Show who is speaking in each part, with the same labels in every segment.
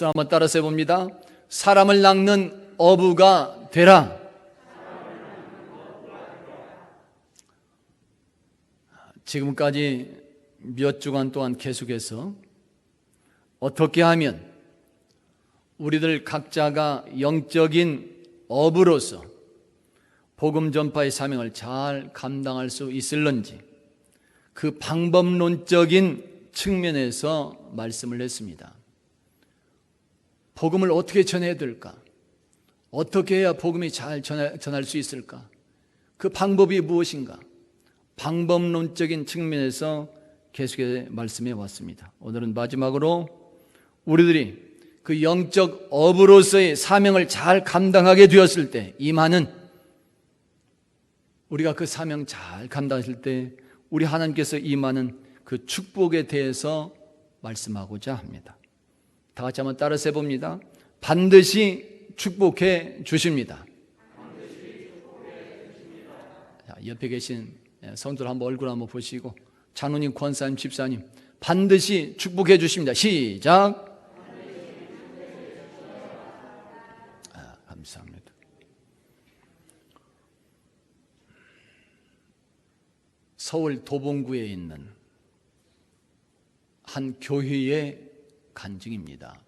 Speaker 1: 한번 따라서 해봅니다. 사람을 낚는 어부가 되라. 지금까지 몇 주간 동안 계속해서 어떻게 하면 우리들 각자가 영적인 어부로서 복음 전파의 사명을 잘 감당할 수 있을런지 그 방법론적인 측면에서 말씀을 했습니다. 복음을 어떻게 전해야 될까? 어떻게 해야 복음이 잘 전할 수 있을까? 그 방법이 무엇인가? 방법론적인 측면에서 계속해서 말씀해 왔습니다. 오늘은 마지막으로 우리들이 그 영적 어부로서의 사명을 잘 감당하게 되었을 때 임하는, 우리가 그 사명 잘 감당했을 때 우리 하나님께서 임하는 그 축복에 대해서 말씀하고자 합니다. 다 같이 한번 따라서 해봅니다. 반드시 축복해 주십니다. 자, 옆에 계신 성도들 한번 얼굴 한번 보시고, 장로님, 권사님, 집사님, 반드시 축복해 주십니다. 시작. 감사합니다. 서울 도봉구에 있는 한 교회의 간증입니다.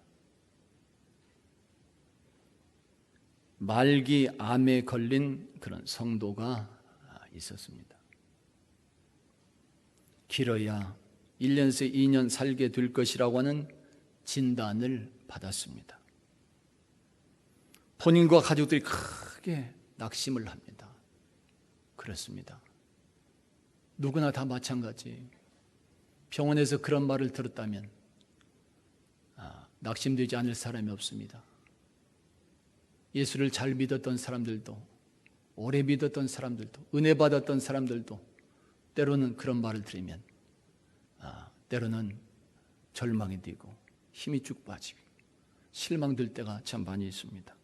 Speaker 1: 말기 암에 걸린 그런 성도가 있었습니다. 길어야 1년에서 2년 살게 될 것이라고 하는 진단을 받았습니다. 본인과 가족들이 크게 낙심을 합니다. 그렇습니다. 누구나 다 마찬가지. 병원에서 그런 말을 들었다면 낙심되지 않을 사람이 없습니다. 예수를 잘 믿었던 사람들도, 오래 믿었던 사람들도, 은혜 받았던 사람들도 때로는 그런 말을 들으면 때로는 절망이 되고 힘이 쭉 빠지고 실망될 때가 참 많이 있습니다.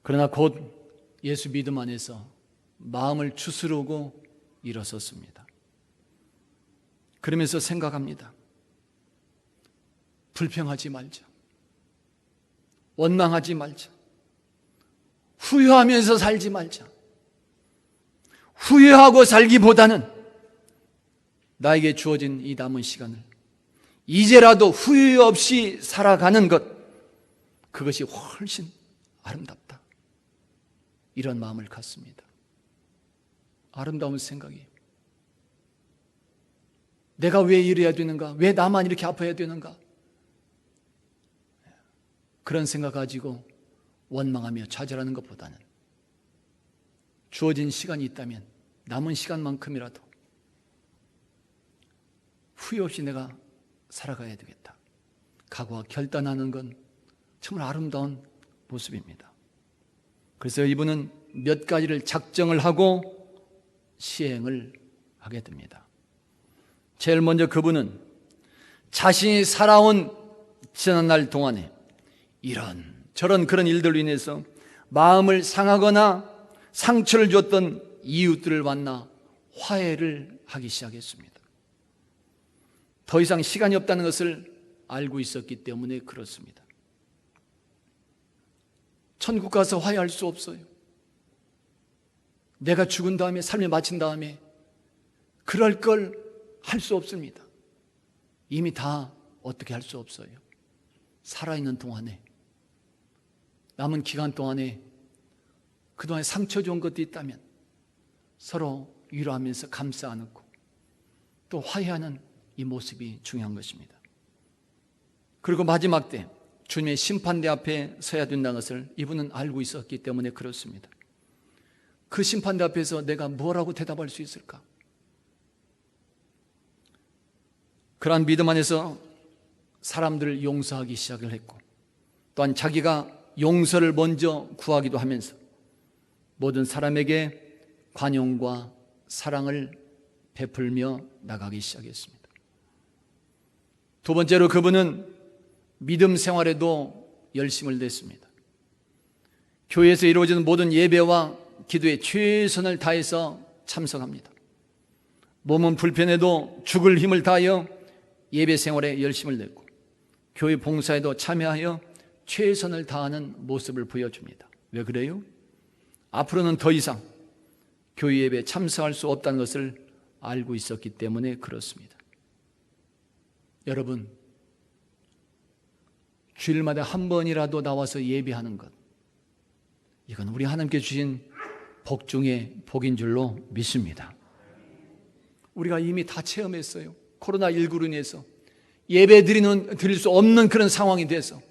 Speaker 1: 그러나 곧 예수 믿음 안에서 마음을 추스르고 일어섰습니다. 그러면서 생각합니다. 불평하지 말자. 원망하지 말자. 후회하면서 살지 말자. 후회하고 살기보다는 나에게 주어진 이 남은 시간을 이제라도 후회 없이 살아가는 것, 그것이 훨씬 아름답다. 이런 마음을 갖습니다. 아름다운 생각이에요. 내가 왜 이래야 되는가? 왜 나만 이렇게 아파야 되는가? 그런 생각 가지고 원망하며 좌절하는 것보다는 주어진 시간이 있다면 남은 시간만큼이라도 후회 없이 내가 살아가야 되겠다. 각오와 결단하는 건 정말 아름다운 모습입니다. 그래서 이분은 몇 가지를 작정을 하고 시행을 하게 됩니다. 제일 먼저 그분은 자신이 살아온 지난날 동안에 이런 저런 그런 일들로 인해서 마음을 상하거나 상처를 줬던 이웃들을 만나 화해를 하기 시작했습니다. 더 이상 시간이 없다는 것을 알고 있었기 때문에 그렇습니다. 천국 가서 화해할 수 없어요. 내가 죽은 다음에, 삶을 마친 다음에 그럴 걸 할 수 없습니다. 이미 다 어떻게 할 수 없어요. 살아있는 동안에, 남은 기간 동안에 그동안에 상처 준 것도 있다면 서로 위로하면서 감싸 안고 또 화해하는 이 모습이 중요한 것입니다. 그리고 마지막 때 주님의 심판대 앞에 서야 된다는 것을 이분은 알고 있었기 때문에 그렇습니다. 그 심판대 앞에서 내가 뭐라고 대답할 수 있을까? 그러한 믿음 안에서 사람들을 용서하기 시작을 했고, 또한 자기가 용서를 먼저 구하기도 하면서 모든 사람에게 관용과 사랑을 베풀며 나가기 시작했습니다. 두 번째로 그분은 믿음 생활에도 열심을 냈습니다. 교회에서 이루어지는 모든 예배와 기도에 최선을 다해서 참석합니다. 몸은 불편해도 죽을 힘을 다하여 예배 생활에 열심을 냈고, 교회 봉사에도 참여하여 최선을 다하는 모습을 보여줍니다. 왜 그래요? 앞으로는 더 이상 교회 예배에 참석할 수 없다는 것을 알고 있었기 때문에 그렇습니다. 여러분, 주일마다 한 번이라도 나와서 예배하는 것, 이건 우리 하나님께 주신 복 중에 복인 줄로 믿습니다. 우리가 이미 다 체험했어요. 코로나19로 인해서 예배 드릴 수 없는 그런 상황이 돼서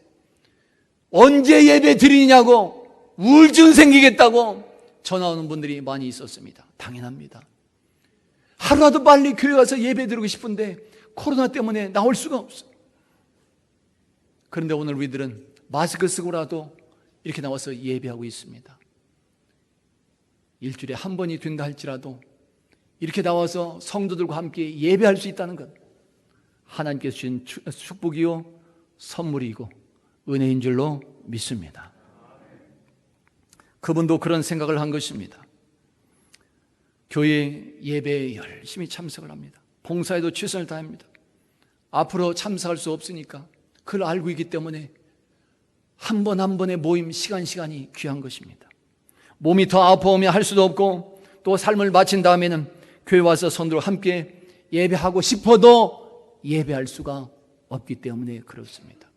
Speaker 1: 언제 예배 드리냐고 우울증 생기겠다고 전화 오는 분들이 많이 있었습니다. 당연합니다. 하루라도 빨리 교회 가서 예배 드리고 싶은데 코로나 때문에 나올 수가 없어요. 그런데 오늘 우리들은 마스크 쓰고라도 이렇게 나와서 예배하고 있습니다. 일주일에 한 번이 된다 할지라도 이렇게 나와서 성도들과 함께 예배할 수 있다는 것, 하나님께서 주신 축복이요 선물이고 은혜인 줄로 믿습니다. 그분도 그런 생각을 한 것입니다. 교회 예배에 열심히 참석을 합니다. 봉사에도 최선을 다합니다. 앞으로 참석할 수 없으니까 그걸 알고 있기 때문에 한 번 한 번의 모임 시간이 귀한 것입니다. 몸이 더 아파오면 할 수도 없고 또 삶을 마친 다음에는 교회 와서 성도들과 함께 예배하고 싶어도 예배할 수가 없기 때문에 그렇습니다.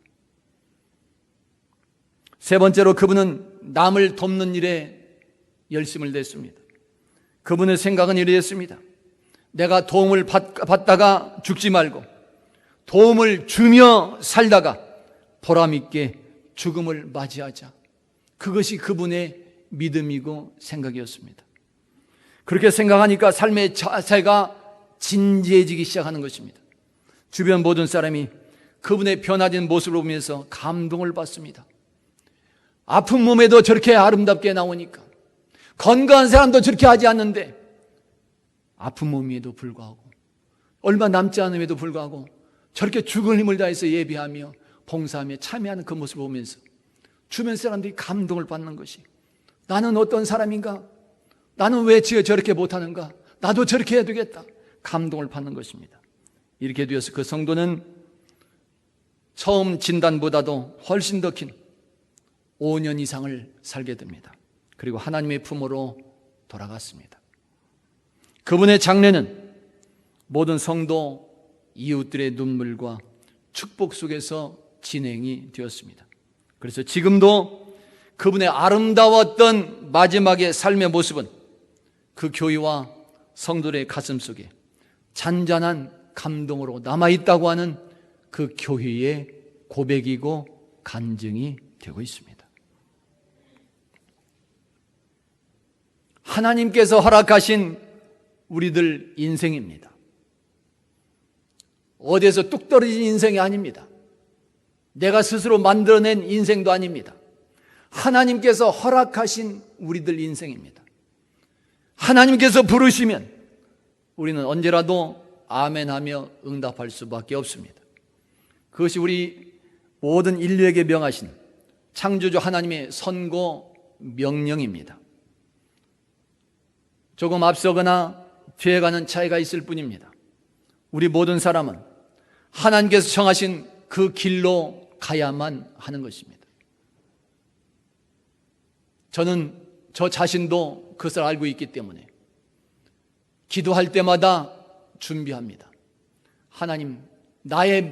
Speaker 1: 세 번째로 그분은 남을 돕는 일에 열심을 냈습니다. 그분의 생각은 이러했습니다. 내가 도움을 받다가 죽지 말고 도움을 주며 살다가 보람있게 죽음을 맞이하자. 그것이 그분의 믿음이고 생각이었습니다. 그렇게 생각하니까 삶의 자세가 진지해지기 시작하는 것입니다. 주변 모든 사람이 그분의 변화된 모습을 보면서 감동을 받습니다. 아픈 몸에도 저렇게 아름답게 나오니까, 건강한 사람도 저렇게 하지 않는데 아픈 몸임에도 불구하고, 얼마 남지 않음에도 불구하고 저렇게 죽을 힘을 다해서 예배하며 봉사하며 참여하는 그 모습을 보면서 주변 사람들이 감동을 받는 것이, 나는 어떤 사람인가? 나는 왜 저렇게 못하는가? 나도 저렇게 해야 되겠다. 감동을 받는 것입니다. 이렇게 되어서 그 성도는 처음 진단보다도 훨씬 더 긴 5년 이상을 살게 됩니다. 그리고 하나님의 품으로 돌아갔습니다. 그분의 장례는 모든 성도 이웃들의 눈물과 축복 속에서 진행이 되었습니다. 그래서 지금도 그분의 아름다웠던 마지막의 삶의 모습은 그 교회와 성도들의 가슴 속에 잔잔한 감동으로 남아있다고 하는 그 교회의 고백이고 간증이 되고 있습니다. 하나님께서 허락하신 우리들 인생입니다. 어디에서 뚝 떨어진 인생이 아닙니다. 내가 스스로 만들어낸 인생도 아닙니다. 하나님께서 허락하신 우리들 인생입니다. 하나님께서 부르시면 우리는 언제라도 아멘하며 응답할 수밖에 없습니다. 그것이 우리 모든 인류에게 명하신 창조주 하나님의 선고 명령입니다. 조금 앞서거나 뒤에가는 차이가 있을 뿐입니다. 우리 모든 사람은 하나님께서 정하신 그 길로 가야만 하는 것입니다. 저는 저 자신도 그것을 알고 있기 때문에 기도할 때마다 준비합니다. 하나님, 나는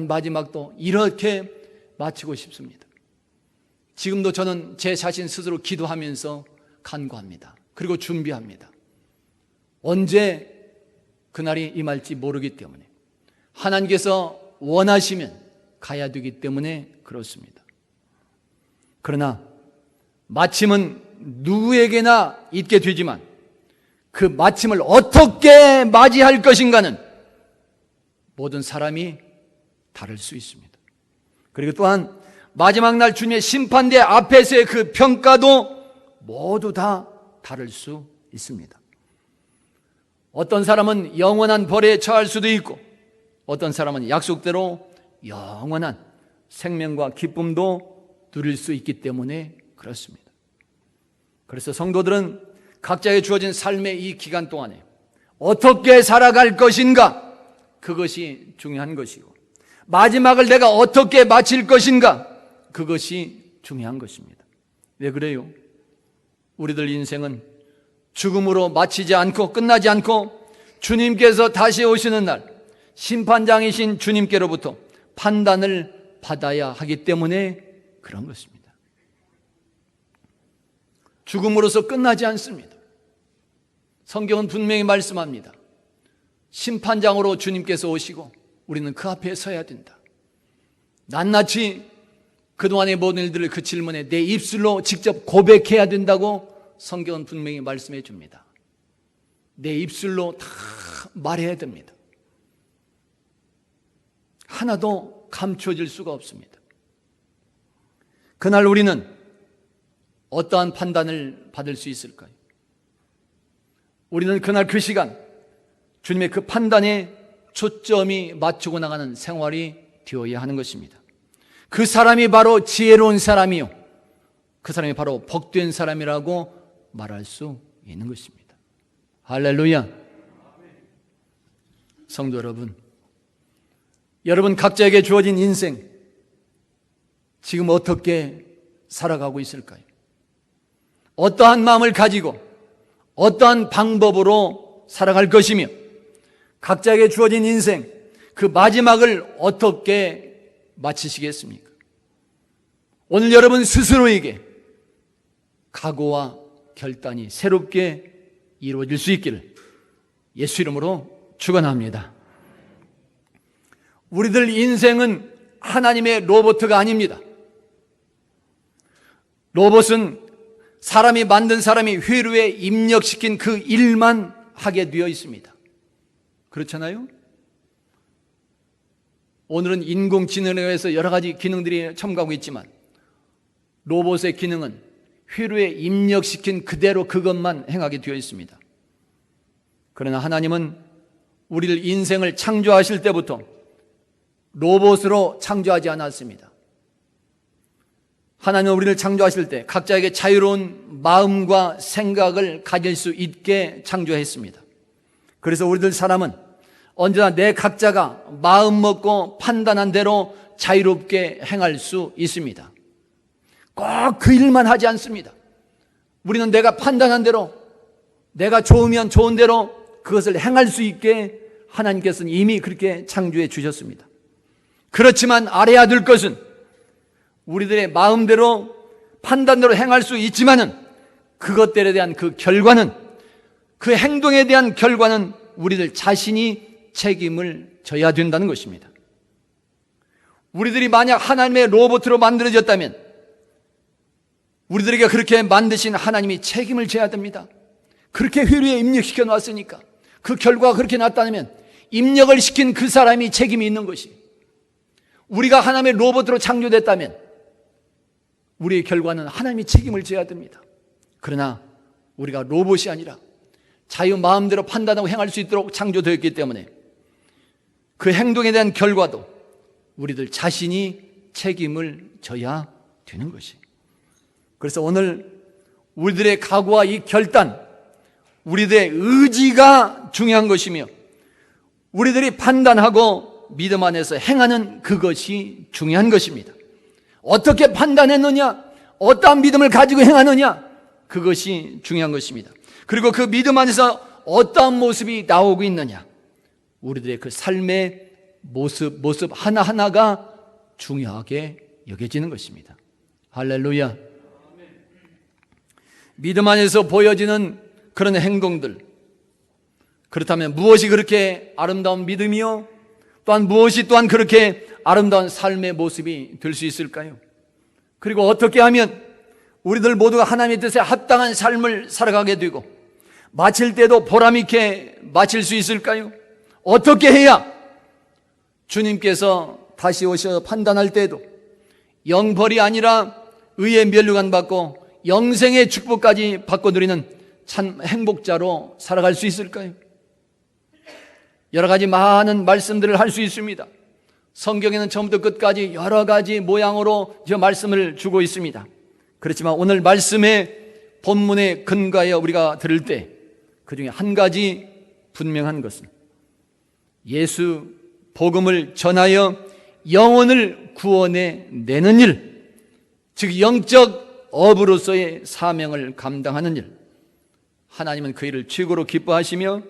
Speaker 1: 마지막도 이렇게 마치고 싶습니다. 지금도 저는 제 자신 스스로 기도하면서 간구합니다. 그리고 준비합니다. 언제 그날이 임할지 모르기 때문에, 하나님께서 원하시면 가야 되기 때문에 그렇습니다. 그러나 마침은 누구에게나 있게 되지만 그 마침을 어떻게 맞이할 것인가는 모든 사람이 다를 수 있습니다. 그리고 또한 마지막 날 주님의 심판대 앞에서의 그 평가도 모두 다 다를 수 있습니다. 어떤 사람은 영원한 벌에 처할 수도 있고, 어떤 사람은 약속대로 영원한 생명과 기쁨도 누릴 수 있기 때문에 그렇습니다. 그래서 성도들은 각자의 주어진 삶의 이 기간 동안에 어떻게 살아갈 것인가, 그것이 중요한 것이고, 마지막을 내가 어떻게 마칠 것인가? 그것이 중요한 것입니다. 왜 그래요? 우리들 인생은 죽음으로 마치지 않고 끝나지 않고 주님께서 다시 오시는 날 심판장이신 주님께로부터 판단을 받아야 하기 때문에 그런 것입니다. 죽음으로서 끝나지 않습니다. 성경은 분명히 말씀합니다. 심판장으로 주님께서 오시고 우리는 그 앞에 서야 된다. 낱낱이 그동안의 모든 일들을 그 질문에 내 입술로 직접 고백해야 된다고 성경은 분명히 말씀해 줍니다. 내 입술로 다 말해야 됩니다. 하나도 감춰질 수가 없습니다. 그날 우리는 어떠한 판단을 받을 수 있을까요? 우리는 그날 그 시간 주님의 그 판단에 초점이 맞추고 나가는 생활이 되어야 하는 것입니다. 그 사람이 바로 지혜로운 사람이요, 그 사람이 바로 복된 사람이라고 말할 수 있는 것입니다. 할렐루야. 성도 여러분, 여러분 각자에게 주어진 인생 지금 어떻게 살아가고 있을까요? 어떠한 마음을 가지고 어떠한 방법으로 살아갈 것이며 각자에게 주어진 인생 그 마지막을 어떻게 마치시겠습니까? 오늘 여러분 스스로에게 각오와 결단이 새롭게 이루어질 수 있기를 예수 이름으로 축원합니다. 우리들 인생은 하나님의 로봇가 아닙니다. 로봇은 사람이 만든 사람이 회로에 입력시킨 그 일만 하게 되어 있습니다. 그렇잖아요? 오늘은 인공지능에 의해서 여러 가지 기능들이 첨가하고 있지만 로봇의 기능은 회로에 입력시킨 그대로 그것만 행하게 되어 있습니다. 그러나 하나님은 우리를 인생을 창조하실 때부터 로봇으로 창조하지 않았습니다. 하나님은 우리를 창조하실 때 각자에게 자유로운 마음과 생각을 가질 수 있게 창조했습니다. 그래서 우리들 사람은 언제나 내 각자가 마음 먹고 판단한 대로 자유롭게 행할 수 있습니다. 꼭 그 일만 하지 않습니다. 우리는 내가 판단한 대로, 내가 좋으면 좋은 대로 그것을 행할 수 있게 하나님께서는 이미 그렇게 창조해 주셨습니다. 그렇지만 알아야 될 것은 우리들의 마음대로 판단대로 행할 수 있지만은 그것들에 대한 그 결과는, 그 행동에 대한 결과는 우리들 자신이 책임을 져야 된다는 것입니다. 우리들이 만약 하나님의 로봇으로 만들어졌다면 우리들에게 그렇게 만드신 하나님이 책임을 져야 됩니다. 그렇게 회로에 입력시켜 놨으니까 그 결과가 그렇게 났다면 입력을 시킨 그 사람이 책임이 있는 것이, 우리가 하나님의 로봇으로 창조됐다면 우리의 결과는 하나님이 책임을 져야 됩니다. 그러나 우리가 로봇이 아니라 자유 마음대로 판단하고 행할 수 있도록 창조되었기 때문에 그 행동에 대한 결과도 우리들 자신이 책임을 져야 되는 것이. 그래서 오늘 우리들의 각오와 이 결단, 우리들의 의지가 중요한 것이며 우리들이 판단하고 믿음 안에서 행하는 그것이 중요한 것입니다. 어떻게 판단했느냐, 어떠한 믿음을 가지고 행하느냐, 그것이 중요한 것입니다. 그리고 그 믿음 안에서 어떠한 모습이 나오고 있느냐, 우리들의 그 삶의 모습 하나하나가 중요하게 여겨지는 것입니다. 할렐루야. 믿음 안에서 보여지는 그런 행동들, 그렇다면 무엇이 그렇게 아름다운 믿음이요? 또한 무엇이 또한 그렇게 아름다운 삶의 모습이 될 수 있을까요? 그리고 어떻게 하면 우리들 모두가 하나님의 뜻에 합당한 삶을 살아가게 되고 마칠 때도 보람있게 마칠 수 있을까요? 어떻게 해야 주님께서 다시 오셔 판단할 때도 영벌이 아니라 의의 면류관 받고 영생의 축복까지 받고 누리는 참 행복자로 살아갈 수 있을까요? 여러 가지 많은 말씀들을 할 수 있습니다. 성경에는 처음부터 끝까지 여러 가지 모양으로 저 말씀을 주고 있습니다. 그렇지만 오늘 말씀의 본문에 근거하여 우리가 들을 때 그 중에 한 가지 분명한 것은 예수 복음을 전하여 영혼을 구원해 내는 일, 즉 영적 어부로서의 사명을 감당하는 일, 하나님은 그 일을 최고로 기뻐하시며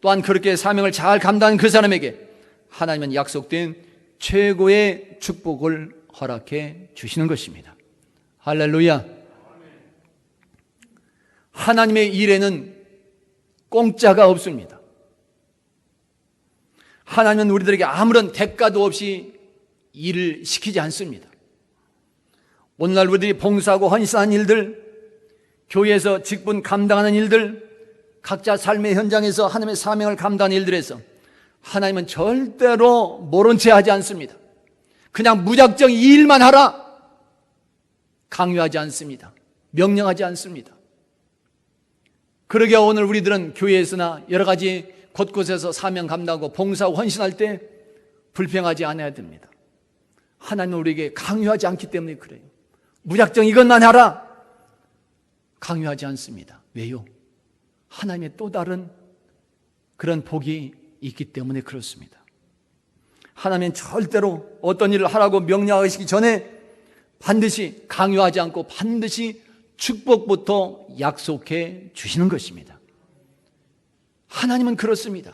Speaker 1: 또한 그렇게 사명을 잘 감당한 그 사람에게 하나님은 약속된 최고의 축복을 허락해 주시는 것입니다. 할렐루야. 하나님의 일에는 공짜가 없습니다. 하나님은 우리들에게 아무런 대가도 없이 일을 시키지 않습니다. 오늘날 우리들이 봉사하고 헌신하는 일들, 교회에서 직분 감당하는 일들, 각자 삶의 현장에서 하나님의 사명을 감당하는 일들에서 하나님은 절대로 모른 채 하지 않습니다. 그냥 무작정 이 일만 하라 강요하지 않습니다. 명령하지 않습니다. 그러게 오늘 우리들은 교회에서나 여러 가지 곳곳에서 사명 감당하고 봉사하고 헌신할 때 불평하지 않아야 됩니다. 하나님은 우리에게 강요하지 않기 때문에 그래요. 무작정 이것만 하라 강요하지 않습니다. 왜요? 하나님의 또 다른 그런 복이 있기 때문에 그렇습니다. 하나님은 절대로 어떤 일을 하라고 명령하시기 전에 반드시 강요하지 않고 반드시 축복부터 약속해 주시는 것입니다. 하나님은 그렇습니다.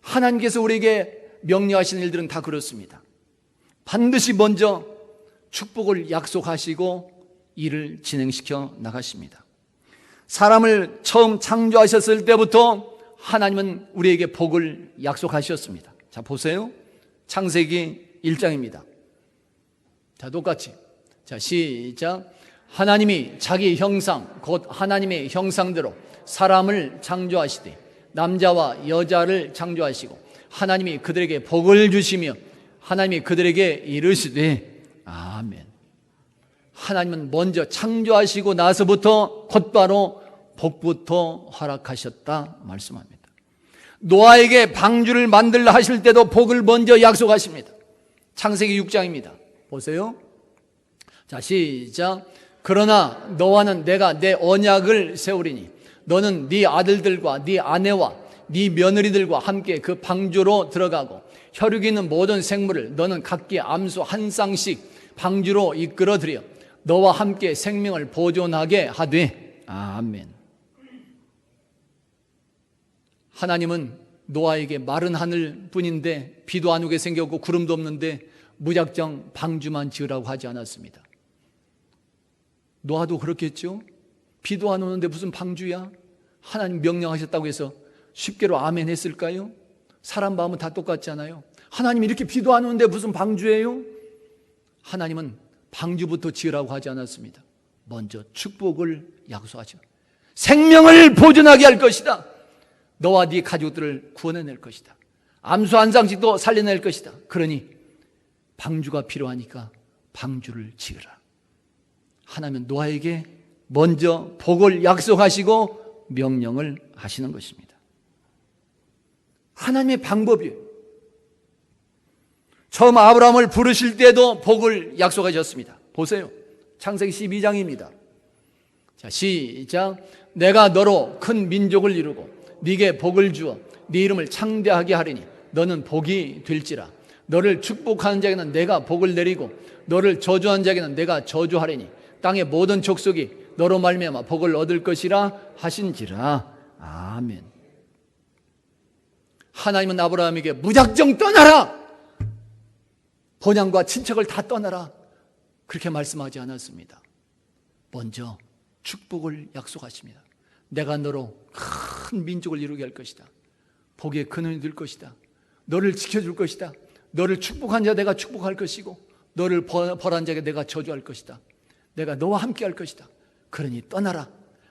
Speaker 1: 하나님께서 우리에게 명령하시는 일들은 다 그렇습니다. 반드시 먼저 축복을 약속하시고 일을 진행시켜 나가십니다. 사람을 처음 창조하셨을 때부터 하나님은 우리에게 복을 약속하셨습니다. 자, 보세요. 창세기 1장입니다. 자, 똑같이. 자, 시작. 하나님이 자기 형상, 곧 하나님의 형상대로 사람을 창조하시되 남자와 여자를 창조하시고 하나님이 그들에게 복을 주시며 하나님이 그들에게 이르시되 아멘. 하나님은 먼저 창조하시고 나서부터 곧바로 복부터 허락하셨다 말씀합니다. 노아에게 방주를 만들라 하실 때도 복을 먼저 약속하십니다. 창세기 6장입니다. 보세요. 자, 시작. 그러나 너와는 내가 내 언약을 세우리니 너는 네 아들들과 네 아내와 네 며느리들과 함께 그 방주로 들어가고 혈육이 있는 모든 생물을 너는 각기 암소 한 쌍씩 방주로 이끌어들여 너와 함께 생명을 보존하게 하되 아멘. 하나님은 노아에게 마른 하늘 뿐인데 비도 안 오게 생겼고 구름도 없는데 무작정 방주만 지으라고 하지 않았습니다. 노아도 그렇겠죠? 비도 안 오는데 무슨 방주야? 하나님 명령하셨다고 해서 쉽게로 아멘 했을까요? 사람 마음은 다 똑같잖아요. 하나님 이렇게 비도 안 오는데 무슨 방주예요? 하나님은 방주부터 지으라고 하지 않았습니다. 먼저 축복을 약속하죠. 생명을 보존하게 할 것이다. 너와 네 가족들을 구원해낼 것이다. 암수 한 쌍씩도 살려낼 것이다. 그러니 방주가 필요하니까 방주를 지으라. 하나님은 노아에게 먼저 복을 약속하시고 명령을 하시는 것입니다. 하나님의 방법이에요. 처음 아브라함을 부르실 때도 복을 약속하셨습니다. 보세요. 창세기 12장입니다. 자, 시작. 내가 너로 큰 민족을 이루고 네게 복을 주어 네 이름을 창대하게 하리니 너는 복이 될지라. 너를 축복하는 자에게는 내가 복을 내리고 너를 저주하는 자에게는 내가 저주하리니 땅의 모든 족속이 너로 말미암아 복을 얻을 것이라 하신지라. 아멘. 하나님은 아브라함에게 무작정 떠나라, 본향과 친척을 다 떠나라, 그렇게 말씀하지 않았습니다. 먼저 축복을 약속하십니다. 내가 너로 큰 민족을 이루게 할 것이다. 복의 근원이 될 것이다. 너를 지켜줄 것이다. 너를 축복한 자 내가 축복할 것이고 너를 벌한 자에게 내가 저주할 것이다. 내가 너와 함께 할 것이다. 그러니 떠나라.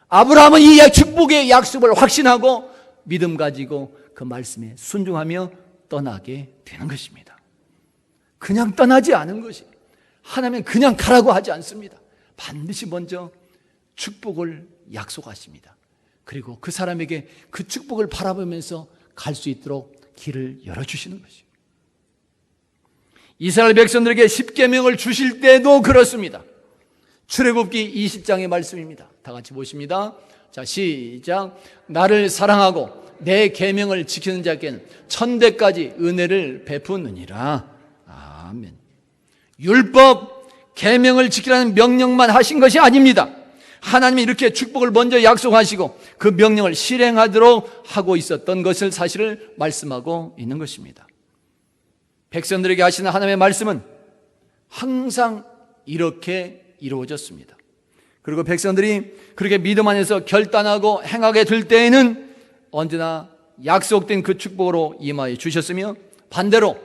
Speaker 1: 아브라함은 이 축복의 약속을 확신하고 믿음 가지고 그 말씀에 순종하며 떠나게 되는 것입니다. 그냥 떠나지 않은 것이, 하나님은 그냥 가라고 하지 않습니다. 반드시 먼저 축복을 약속하십니다. 그리고 그 사람에게 그 축복을 바라보면서 갈 수 있도록 길을 열어주시는 것이죠. 이스라엘 백성들에게 십계명을 주실 때도 그렇습니다. 출애굽기 20장의 말씀입니다. 다 같이 보십니다. 자, 시작. 나를 사랑하고 내 계명을 지키는 자에게는 천대까지 은혜를 베푸느니라. 아멘. 율법, 계명을 지키라는 명령만 하신 것이 아닙니다. 하나님이 이렇게 축복을 먼저 약속하시고 그 명령을 실행하도록 하고 있었던 것을 사실을 말씀하고 있는 것입니다. 백성들에게 하시는 하나님의 말씀은 항상 이렇게 이루어졌습니다. 그리고 백성들이 그렇게 믿음 안에서 결단하고 행하게 될 때에는 언제나 약속된 그 축복으로 임하여 주셨으며, 반대로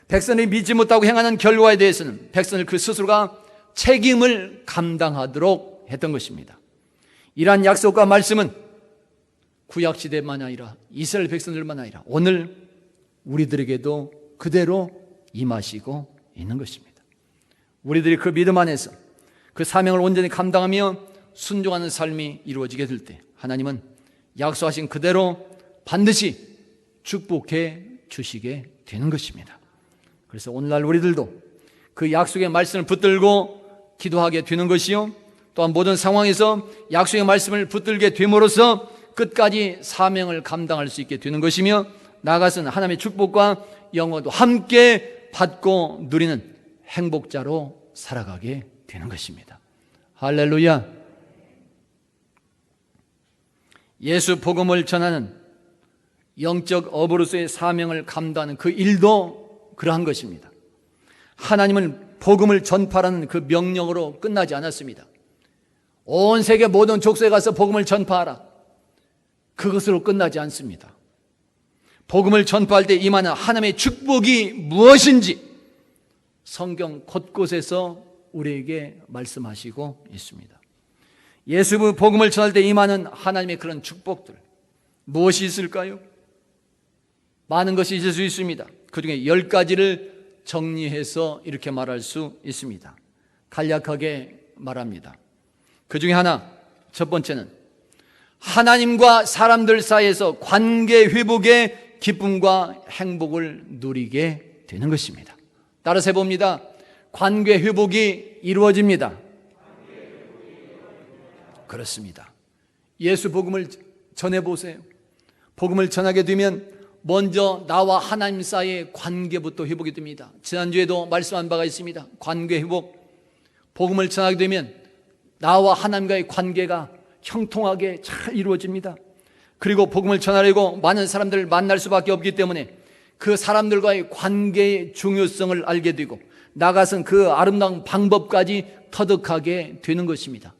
Speaker 1: 백성들이 믿지 못하고 행하는 결과에 대해서는 백성들 그 스스로가 책임을 감당하도록 했던 것입니다. 이러한 약속과 말씀은 구약시대만 아니라 이스라엘 백성들만 아니라 오늘 우리들에게도 그대로 임하시고 있는 것입니다. 우리들이 그 믿음 안에서 그 사명을 온전히 감당하며 순종하는 삶이 이루어지게 될 때 하나님은 약속하신 그대로 반드시 축복해 주시게 되는 것입니다. 그래서 오늘날 우리들도 그 약속의 말씀을 붙들고 기도하게 되는 것이요, 또한 모든 상황에서 약속의 말씀을 붙들게 됨으로써 끝까지 사명을 감당할 수 있게 되는 것이며, 나아가서는 하나님의 축복과 영원도 함께 받고 누리는 행복자로 살아가게 되는 것입니다. 할렐루야. 예수 복음을 전하는 영적 어부로서의 사명을 감당하는 그 일도 그러한 것입니다. 하나님은 복음을 전파하는 그 명령으로 끝나지 않았습니다. 온 세계 모든 족속에 가서 복음을 전파하라, 그것으로 끝나지 않습니다. 복음을 전파할 때 임하는 하나님의 축복이 무엇인지 성경 곳곳에서 우리에게 말씀하시고 있습니다. 예수 복음을 전할 때 임하는 하나님의 그런 축복들 무엇이 있을까요? 많은 것이 있을 수 있습니다. 그 중에 10가지를 정리해서 이렇게 말할 수 있습니다. 간략하게 말합니다. 그 중에 하나, 첫 번째는 하나님과 사람들 사이에서 관계 회복의 기쁨과 행복을 누리게 되는 것입니다. 따라서 해봅니다. 관계 회복이 이루어집니다. 그렇습니다. 예수 복음을 전해보세요. 복음을 전하게 되면 먼저 나와 하나님 사이의 관계부터 회복이 됩니다. 지난주에도 말씀한 바가 있습니다. 관계 회복. 복음을 전하게 되면 나와 하나님과의 관계가 형통하게 잘 이루어집니다. 그리고 복음을 전하려고 많은 사람들을 만날 수밖에 없기 때문에 그 사람들과의 관계의 중요성을 알게 되고 나가선 그 아름다운 방법까지 터득하게 되는 것입니다.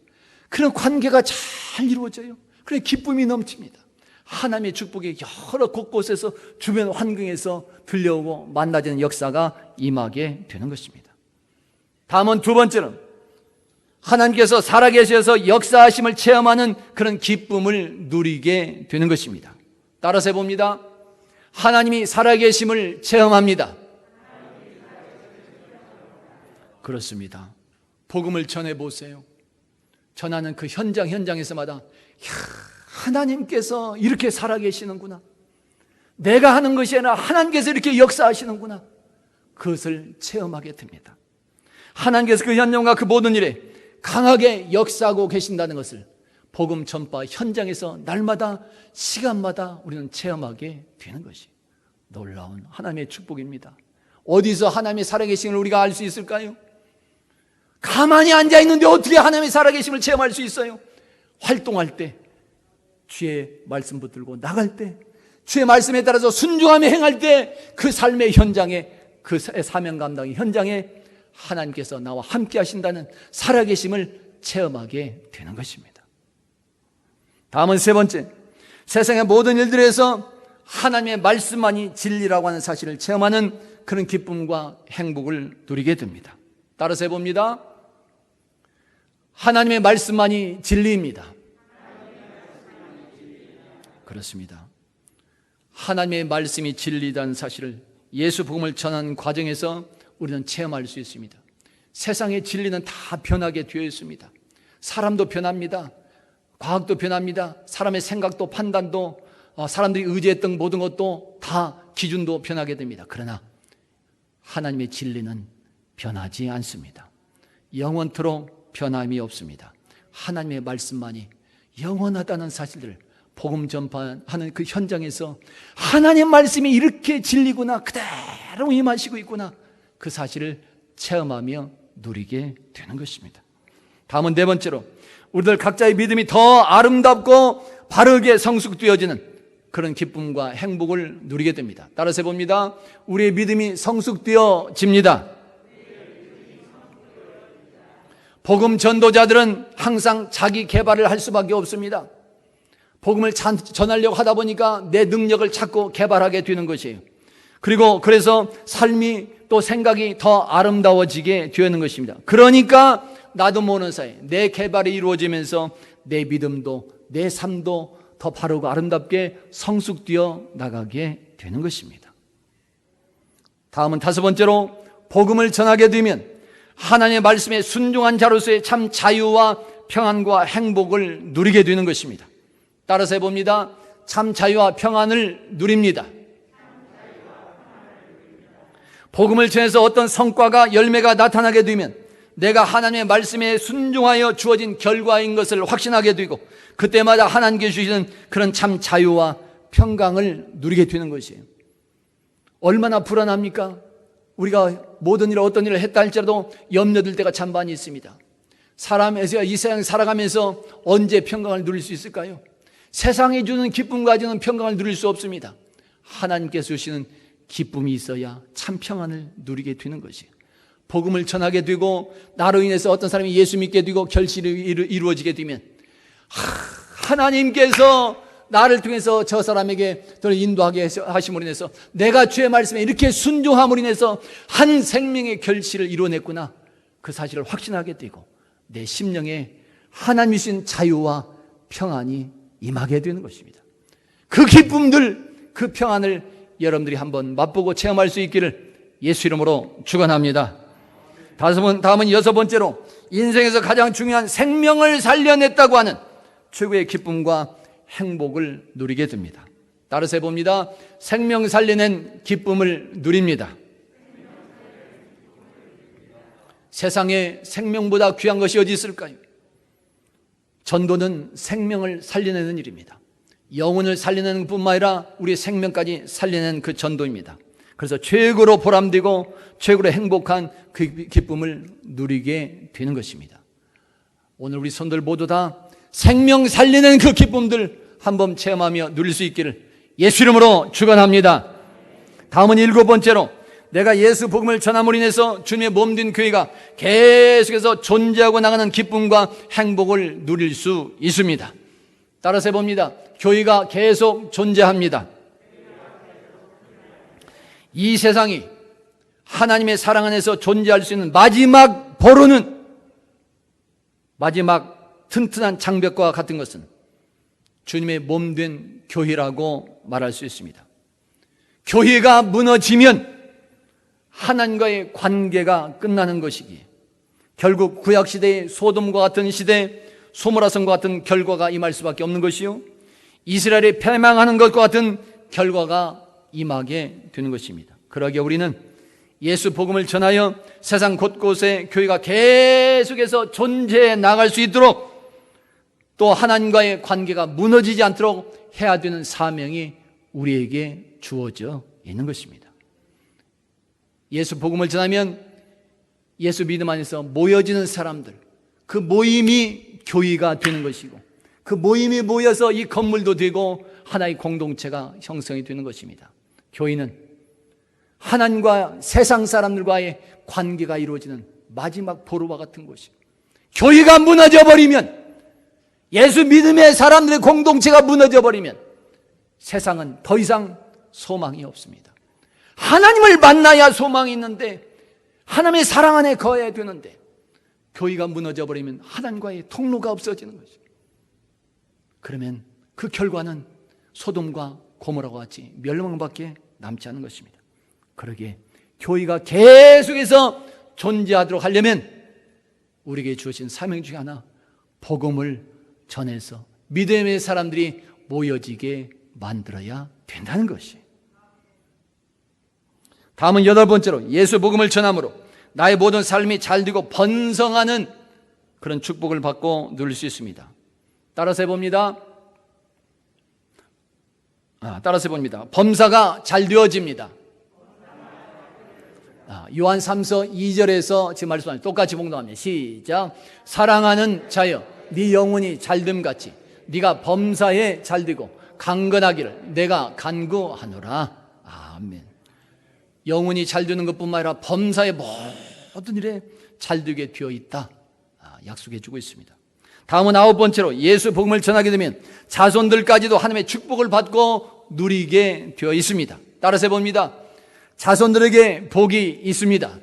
Speaker 1: 그런 관계가 잘 이루어져요. 그래 기쁨이 넘칩니다. 하나님의 축복이 여러 곳곳에서 주변 환경에서 들려오고 만나지는 역사가 임하게 되는 것입니다. 다음은 두 번째는 하나님께서 살아계셔서 역사하심을 체험하는 그런 기쁨을 누리게 되는 것입니다. 따라서 해봅니다. 하나님이 살아계심을 체험합니다. 그렇습니다. 복음을 전해보세요. 전하는 그 현장에서마다 하나님께서 이렇게 살아계시는구나, 내가 하는 것이 아니라 하나님께서 이렇게 역사하시는구나, 그것을 체험하게 됩니다. 하나님께서 그 현장과 그 모든 일에 강하게 역사하고 계신다는 것을 복음 전파 현장에서 날마다 시간마다 우리는 체험하게 되는 것이 놀라운 하나님의 축복입니다. 어디서 하나님의 살아계심을 우리가 알 수 있을까요? 가만히 앉아있는데 어떻게 하나님의 살아계심을 체험할 수 있어요? 활동할 때, 주의 말씀 붙들고 나갈 때, 주의 말씀에 따라서 순종하며 행할 때 그 삶의 현장에, 그 사명 감당의 현장에 하나님께서 나와 함께 하신다는 살아계심을 체험하게 되는 것입니다. 다음은 세 번째, 세상의 모든 일들에서 하나님의 말씀만이 진리라고 하는 사실을 체험하는 그런 기쁨과 행복을 누리게 됩니다. 따라서 해봅니다. 하나님의 말씀만이 진리입니다. 그렇습니다. 하나님의 말씀이 진리라는 사실을 예수 복음을 전하는 과정에서 우리는 체험할 수 있습니다. 세상의 진리는 다 변하게 되어 있습니다. 사람도 변합니다. 과학도 변합니다. 사람의 생각도 판단도, 사람들이 의지했던 모든 것도 다 기준도 변하게 됩니다. 그러나 하나님의 진리는 변하지 않습니다. 영원토록 변함이 없습니다. 하나님의 말씀만이 영원하다는 사실을 복음 전파하는 그 현장에서 하나님의 말씀이 이렇게 진리구나, 그대로 임하시고 있구나, 그 사실을 체험하며 누리게 되는 것입니다. 다음은 네 번째로, 우리들 각자의 믿음이 더 아름답고 바르게 성숙되어지는 그런 기쁨과 행복을 누리게 됩니다. 따라서 봅니다. 우리의 믿음이 성숙되어집니다. 복음 전도자들은 항상 자기 개발을 할 수밖에 없습니다. 복음을 전하려고 하다 보니까 내 능력을 찾고 개발하게 되는 것이에요. 그리고 그래서 삶이 또 생각이 더 아름다워지게 되는 것입니다. 그러니까 나도 모르는 사이에 내 개발이 이루어지면서 내 믿음도 내 삶도 더 바르고 아름답게 성숙되어 나가게 되는 것입니다. 다음은 다섯 번째로, 복음을 전하게 되면 하나님의 말씀에 순종한 자로서의 참 자유와 평안과 행복을 누리게 되는 것입니다. 따라서 해봅니다. 참 자유와 평안을 누립니다. 복음을 전해서 어떤 성과가 열매가 나타나게 되면 내가 하나님의 말씀에 순종하여 주어진 결과인 것을 확신하게 되고 그때마다 하나님께 주시는 그런 참 자유와 평강을 누리게 되는 것이에요. 얼마나 불안합니까? 우리가 모든 일 어떤 일을 했다 할지라도 염려될 때가 참 많이 있습니다. 사람에서 이 세상 살아가면서 언제 평강을 누릴 수 있을까요? 세상이 주는 기쁨 가지고는 평강을 누릴 수 없습니다. 하나님께서 주시는 기쁨이 있어야 참 평안을 누리게 되는 것이에요. 복음을 전하게 되고 나로 인해서 어떤 사람이 예수 믿게 되고 결실이 이루어지게 되면 하나님께서 나를 통해서 저 사람에게 저를 인도하게 하심으로 인해서 내가 주의 말씀에 이렇게 순종함으로 인해서 한 생명의 결실을 이루어냈구나, 그 사실을 확신하게 되고 내 심령에 하나님이 주신 자유와 평안이 임하게 되는 것입니다. 그 기쁨들, 그 평안을 여러분들이 한번 맛보고 체험할 수 있기를 예수 이름으로 축원합니다. 다음은 여섯 번째로, 인생에서 가장 중요한 생명을 살려냈다고 하는 최고의 기쁨과 행복을 누리게 됩니다. 따라서 해봅니다. 생명 살려낸 기쁨을 누립니다. 세상에 생명보다 귀한 것이 어디 있을까요? 전도는 생명을 살려내는 일입니다. 영혼을 살려내는 뿐만 아니라 우리의 생명까지 살려내는 그 전도입니다. 그래서 최고로 보람되고 최고로 행복한 그 기쁨을 누리게 되는 것입니다. 오늘 우리 손들 모두 다 생명 살리는 그 기쁨들 한번 체험하며 누릴 수 있기를 예수 이름으로 축원합니다. 다음은 일곱 번째로, 내가 예수 복음을 전함으로 인해서 주님의 몸된 교회가 계속해서 존재하고 나가는 기쁨과 행복을 누릴 수 있습니다. 따라서 해봅니다. 교회가 계속 존재합니다. 이 세상이 하나님의 사랑 안에서 존재할 수 있는 마지막 보루는, 마지막 튼튼한 장벽과 같은 것은 주님의 몸된 교회라고 말할 수 있습니다. 교회가 무너지면 하나님과의 관계가 끝나는 것이기에 결국 구약시대의 소돔과 같은 시대, 소모라성과 같은 결과가 임할 수밖에 없는 것이요, 이스라엘이 패망하는 것과 같은 결과가 임하게 되는 것입니다. 그러기에 우리는 예수 복음을 전하여 세상 곳곳에 교회가 계속해서 존재해 나갈 수 있도록, 또 하나님과의 관계가 무너지지 않도록 해야 되는 사명이 우리에게 주어져 있는 것입니다. 예수 복음을 전하면 예수 믿음 안에서 모여지는 사람들, 그 모임이 교회가 되는 것이고, 그 모임이 모여서 이 건물도 되고 하나의 공동체가 형성이 되는 것입니다. 교회는 하나님과 세상 사람들과의 관계가 이루어지는 마지막 보루와 같은 곳이에요. 교회가 무너져 버리면, 예수 믿음의 사람들의 공동체가 무너져 버리면 세상은 더 이상 소망이 없습니다. 하나님을 만나야 소망이 있는데, 하나님의 사랑 안에 거해야 되는데, 교회가 무너져 버리면 하나님과의 통로가 없어지는 것이죠. 그러면 그 결과는 소돔과 고모라와 같이 멸망밖에 남지 않은 것입니다. 그러기에 교회가 계속해서 존재하도록 하려면 우리에게 주어진 사명 중에 하나, 복음을 전해서 믿음의 사람들이 모여지게 만들어야 된다는 것이. 다음은 여덟 번째로, 예수 복음을 전함으로 나의 모든 삶이 잘되고 번성하는 그런 축복을 받고 누릴 수 있습니다. 따라서 해봅니다. 범사가 잘 되어집니다. 요한 3서 2절에서 지금 말씀합니다. 똑같이 봉독합니다. 시작. 사랑하는 자여, 네 영혼이 잘됨 같이 네가 범사에 잘되고 강건하기를 내가 간구하노라. 아멘. 영혼이 잘되는 것뿐만 아니라 범사의 모든 일에 잘되게 되어 있다, 약속해 주고 있습니다. 다음은 9번째로 예수 복음을 전하게 되면 자손들까지도 하나님의 축복을 받고 누리게 되어 있습니다. 따라서 해봅니다. 자손들에게 복이 있습니다.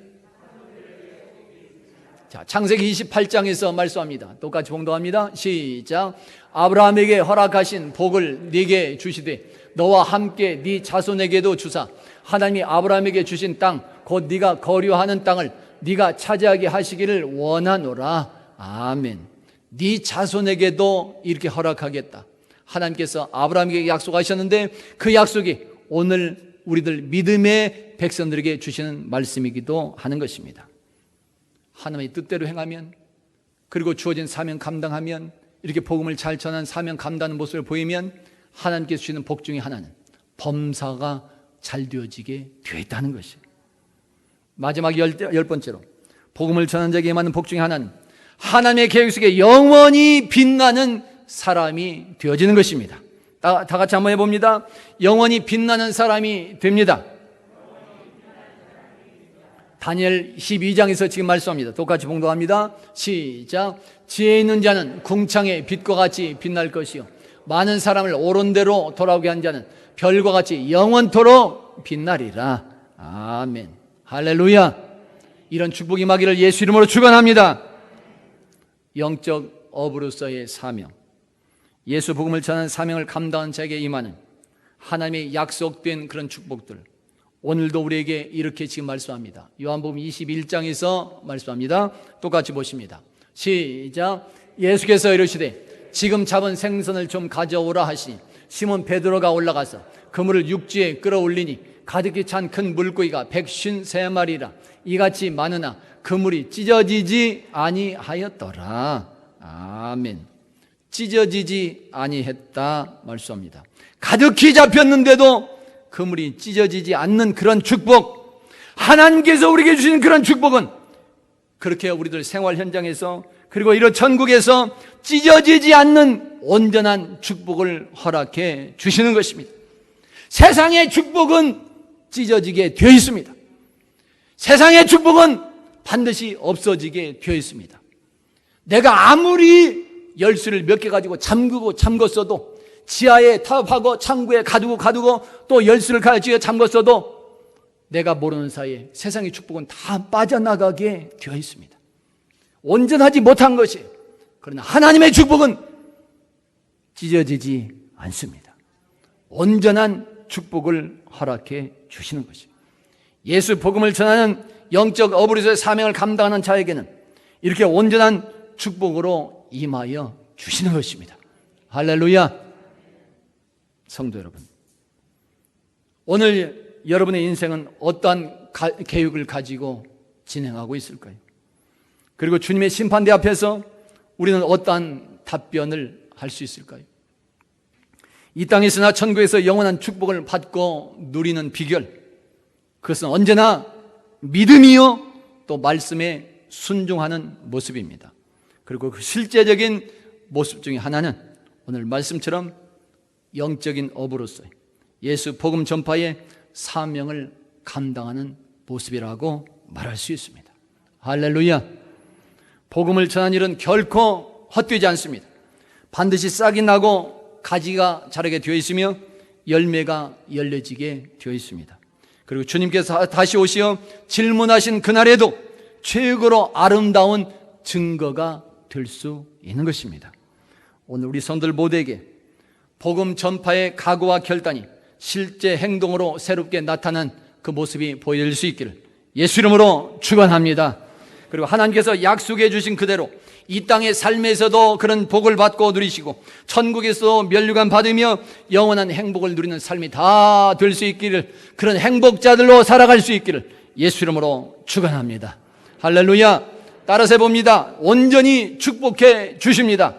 Speaker 1: 자, 창세기 28장에서 말씀합니다. 똑같이 봉독합니다. 시작. 아브라함에게 허락하신 복을 네게 주시되 너와 함께 네 자손에게도 주사 하나님이 아브라함에게 주신 땅 곧 네가 거류하는 땅을 네가 차지하게 하시기를 원하노라. 아멘. 네 자손에게도 이렇게 허락하겠다. 하나님께서 아브라함에게 약속하셨는데 그 약속이 오늘 우리들 믿음의 백성들에게 주시는 말씀이기도 하는 것입니다. 하나님의 뜻대로 행하면, 그리고 주어진 사명 감당하면, 이렇게 복음을 잘 전하는 사명 감당하는 모습을 보이면 하나님께서 주시는 복 중에 하나는 범사가 잘 되어지게 되어 있다는 것이에요. 마지막 10번째로 복음을 전하는 자에게 임하는 복 중에 하나는 하나님의 계획 속에 영원히 빛나는 사람이 되어지는 것입니다. 다 같이 한번 해봅니다. 영원히 빛나는 사람이 됩니다. 다니엘 12장에서 지금 말씀합니다. 똑같이 봉독합니다. 시작. 지혜 있는 자는 궁창의 빛과 같이 빛날 것이요 많은 사람을 옳은 대로 돌아오게 한 자는 별과 같이 영원토록 빛나리라. 아멘. 할렐루야. 이런 축복이 임하기를 예수 이름으로 축원합니다. 영적 업으로서의 사명, 예수 복음을 전하는 사명을 감당한 자에게 임하는 하나님의 약속된 그런 축복들, 오늘도 우리에게 이렇게 지금 말씀합니다. 요한복음 21장에서 말씀합니다. 똑같이 보십니다. 시작. 예수께서 이르시되 지금 잡은 생선을 좀 가져오라 하시니 시몬 베드로가 올라가서 그물을 육지에 끌어올리니 가득히 찬 큰 물고기가 153마리라. 이같이 많으나 그물이 찢어지지 아니하였더라. 아멘. 찢어지지 아니했다 말씀합니다. 가득히 잡혔는데도 그물이 찢어지지 않는 그런 축복, 하나님께서 우리에게 주시는 그런 축복은 그렇게 우리들 생활 현장에서 그리고 이런 천국에서 찢어지지 않는 온전한 축복을 허락해 주시는 것입니다. 세상의 축복은 찢어지게 되어 있습니다. 세상의 축복은 반드시 없어지게 되어 있습니다. 내가 아무리 열쇠를 몇 개 가지고 잠궜어도, 지하에 타협하고 창구에 가두고 또 열쇠를 가지고 잠궜어도 내가 모르는 사이에 세상의 축복은 다 빠져나가게 되어 있습니다. 온전하지 못한 것이에요. 그러나 하나님의 축복은 찢어지지 않습니다. 온전한 축복을 허락해 주시는 것이에요. 예수 복음을 전하는 영적 어부로서의 사명을 감당하는 자에게는 이렇게 온전한 축복으로 임하여 주시는 것입니다. 할렐루야. 성도 여러분, 오늘 여러분의 인생은 어떠한 계획을 가지고 진행하고 있을까요? 그리고 주님의 심판대 앞에서 우리는 어떠한 답변을 할 수 있을까요? 이 땅에서나 천국에서 영원한 축복을 받고 누리는 비결, 그것은 언제나 믿음이요 또 말씀에 순종하는 모습입니다. 그리고 그 실제적인 모습 중에 하나는 오늘 말씀처럼 영적인 업으로서 예수 복음 전파의 사명을 감당하는 모습이라고 말할 수 있습니다. 할렐루야. 복음을 전하는 일은 결코 헛되지 않습니다. 반드시 싹이 나고 가지가 자라게 되어 있으며 열매가 열려지게 되어 있습니다. 그리고 주님께서 다시 오시어 질문하신 그날에도 최고로 아름다운 증거가 될 수 있는 것입니다. 오늘 우리 성도들 모두에게 복음 전파의 각오와 결단이 실제 행동으로 새롭게 나타난 그 모습이 보여질 수 있기를 예수 이름으로 축원합니다. 그리고 하나님께서 약속해 주신 그대로 이 땅의 삶에서도 그런 복을 받고 누리시고 천국에서 면류관 받으며 영원한 행복을 누리는 삶이 다 될 수 있기를, 그런 행복자들로 살아갈 수 있기를 예수 이름으로 축원합니다. 할렐루야. 따라서 해봅니다. 온전히 축복해 주십니다.